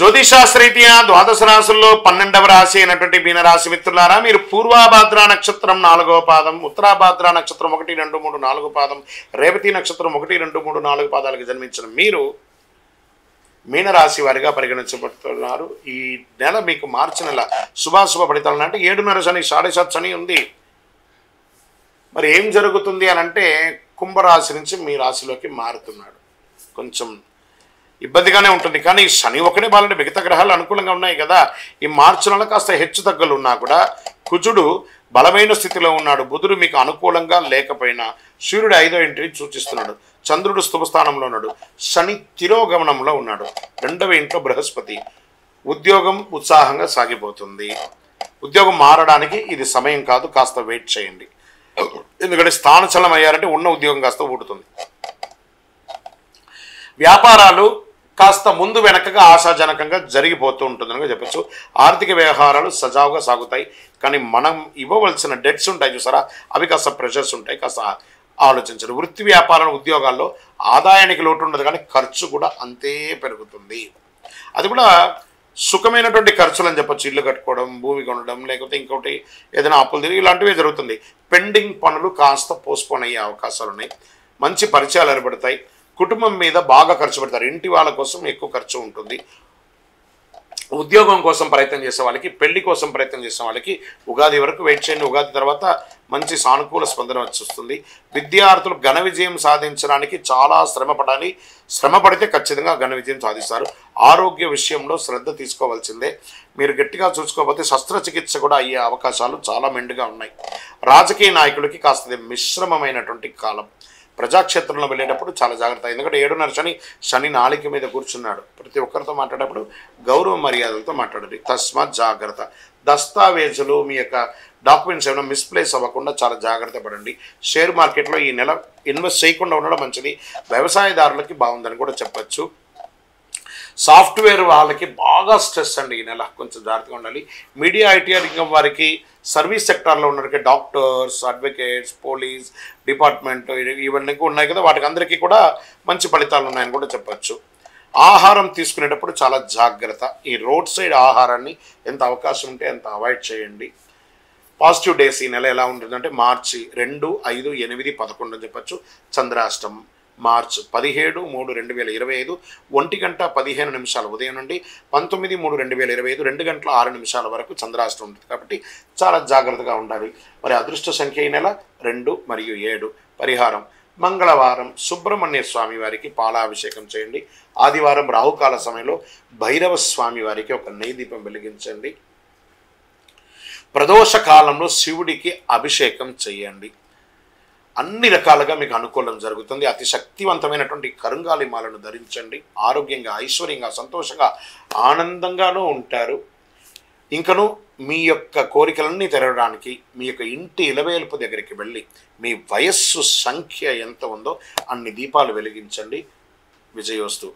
జ్యోతిషాస్త్రరీత్యా ద్వాదశ రాశుల్లో 12వ రాశి అయినటువంటి మీనరాశి మిత్రులారా, మీరు పూర్వాభాద్ర నక్షత్రం 4వ పాదం, ఉత్తరాభాద్ర నక్షత్రం 1, 2, 3, 4 పాదం, రేవతి నక్షత్రం 1, 2, 3, 4 పాదాలకు జన్మించిన మీరు మీనరాశి వారిగా పరిగణించబడుతున్నారు. ఈ నెల మీకు మార్చి నెల శుభాశుభ ఫలితాలు అంటే 7.5 శని, 7.5 శని ఉంది. మరి ఏం జరుగుతుంది అని అంటే కుంభరాశి నుంచి మీ రాశిలోకి మారుతున్నాడు. కొంచెం ఇబ్బందిగానే ఉంటుంది, కానీ శని ఒకటే బాలంటే మిగతా గ్రహాలు అనుకూలంగా ఉన్నాయి కదా. ఈ మార్చి నెల కాస్త హెచ్చు తగ్గులు ఉన్నా కూడా కుజుడు బలమైన స్థితిలో ఉన్నాడు. బుధుడు మీకు అనుకూలంగా లేకపోయినా సూర్యుడు 5వ ఇంటిని సూచిస్తున్నాడు. చంద్రుడు స్థుభస్థానంలో ఉన్నాడు. శని తిరోగమనంలో ఉన్నాడు. 2వ ఇంట్లో బృహస్పతి. ఉద్యోగం ఉత్సాహంగా సాగిపోతుంది. ఉద్యోగం మారడానికి ఇది సమయం కాదు, కాస్త వెయిట్ చేయండి. ఎందుకంటే స్థానచలనం అయ్యారంటే ఉన్న ఉద్యోగం కాస్త ఊడుతుంది. వ్యాపారాలు కాస్త ముందు వెనకగా ఆశాజనకంగా జరిగిపోతూ ఉంటుందని చెప్పచ్చు. ఆర్థిక వ్యవహారాలు సజావుగా సాగుతాయి, కానీ మనం ఇవ్వవలసిన డెట్స్ ఉంటాయి చూసారా, అవి కాస్త ప్రెషర్స్ ఉంటాయి, కాస్త ఆలోచించండి. వృత్తి వ్యాపారాల ఉద్యోగాల్లో ఆదాయానికి లోటు ఉండదు, కానీ ఖర్చు కూడా అంతే పెరుగుతుంది. అది కూడా సుఖమైనటువంటి ఖర్చులు అని చెప్పచ్చు. ఇల్లు కట్టుకోవడం, భూమి కొనడం, లేకపోతే ఇంకోటి ఏదైనా అప్పులు తిరిగి ఇలాంటివే జరుగుతుంది. పెండింగ్ పనులు కాస్త పోస్ట్పోన్ అయ్యే అవకాశాలు ఉన్నాయి. మంచి పరిచయాలు ఏర్పడతాయి. కుటుంబం మీద బాగా ఖర్చు పెడతారు. ఇంటి వాళ్ళ కోసం ఎక్కువ ఖర్చు ఉంటుంది. ఉద్యోగం కోసం ప్రయత్నం చేసే వాళ్ళకి, పెళ్లి కోసం ప్రయత్నం చేసే వాళ్ళకి ఉగాది వరకు వెయిట్ చేయండి. ఉగాది తర్వాత మంచి సానుకూల స్పందన వస్తుంది. విద్యార్థులు ఘన విజయం సాధించడానికి చాలా శ్రమ పడాలి. శ్రమ పడితే ఖచ్చితంగా ఘన విజయం సాధిస్తారు. ఆరోగ్య విషయంలో శ్రద్ధ తీసుకోవాల్సిందే. మీరు గట్టిగా చూసుకోకపోతే శస్త్రచికిత్స కూడా అయ్యే అవకాశాలు చాలా మెండుగా ఉన్నాయి. రాజకీయ నాయకులకి కాస్త మిశ్రమమైనటువంటి కాలం. ప్రజాక్షేత్రంలో వెళ్ళేటప్పుడు చాలా జాగ్రత్త. ఎందుకంటే 7.5 శని, శని నాళిక మీద కూర్చున్నాడు. ప్రతి ఒక్కరితో మాట్లాడేటప్పుడు గౌరవ మర్యాదలతో మాట్లాడండి. తస్మాత్ జాగ్రత్త. దస్తావేజులు, మీ యొక్క డాక్యుమెంట్స్ ఏమైనా మిస్ప్లేస్ అవ్వకుండా చాలా జాగ్రత్త పడండి. షేర్ మార్కెట్లో ఈ నెల ఇన్వెస్ట్ చేయకుండా ఉండడం మంచిది. వ్యవసాయదారులకి బాగుందని కూడా చెప్పచ్చు. సాఫ్ట్వేర్ వాళ్ళకి బాగా స్ట్రెస్ అండి ఈ నెల, కొంచెం జాగ్రత్తగా ఉండాలి. మీడియా, ఐటీ రంగం వారికి, సర్వీస్ సెక్టార్లో ఉన్నరికి, డాక్టర్స్, అడ్వకేట్స్, పోలీస్ డిపార్ట్మెంట్ ఇవన్నీ ఉన్నాయి కదా, వాటికి అందరికీ కూడా మంచి ఫలితాలు ఉన్నాయని కూడా చెప్పచ్చు. ఆహారం తీసుకునేటప్పుడు చాలా జాగ్రత్త. ఈ రోడ్ సైడ్ ఆహారాన్ని ఎంత అవకాశం ఉంటే అంత అవాయిడ్ చేయండి. పాజిటివ్ డేస్ ఈ నెల ఎలా ఉంటుందంటే మార్చి 2, 5, 8, 11 అని చెప్పచ్చు. చంద్రాష్టమం మార్చి 17, 3, 2025 1:15 ఉదయం నుండి 19, 3, 2025 2:06 వరకు చంద్రాష్టమం ఉంటుంది. కాబట్టి చాలా జాగ్రత్తగా ఉండాలి. మరి అదృష్ట సంఖ్య ఈ నెల 2 మరియు 7. పరిహారం మంగళవారం సుబ్రహ్మణ్య స్వామి వారికి పాలాభిషేకం చేయండి. ఆదివారం రాహుకాల సమయంలో భైరవ స్వామి వారికి ఒక నెయ్యి దీపం వెలిగించండి. ప్రదోష కాలంలో శివుడికి అభిషేకం చేయండి. అన్ని రకాలుగా మీకు అనుకూలం జరుగుతుంది. అతి శక్తివంతమైనటువంటి కరుంగాలి మాలను ధరించండి. ఆరోగ్యంగా, ఐశ్వర్యంగా, సంతోషంగా, ఆనందంగానూ ఉంటారు. ఇంకను మీ యొక్క కోరికలన్నీ తెరవడానికి మీ యొక్క ఇంటి ఇలవేల్పు దగ్గరికి వెళ్ళి మీ వయస్సు సంఖ్య ఎంత ఉందో అన్ని దీపాలు వెలిగించండి. విజయోస్తు.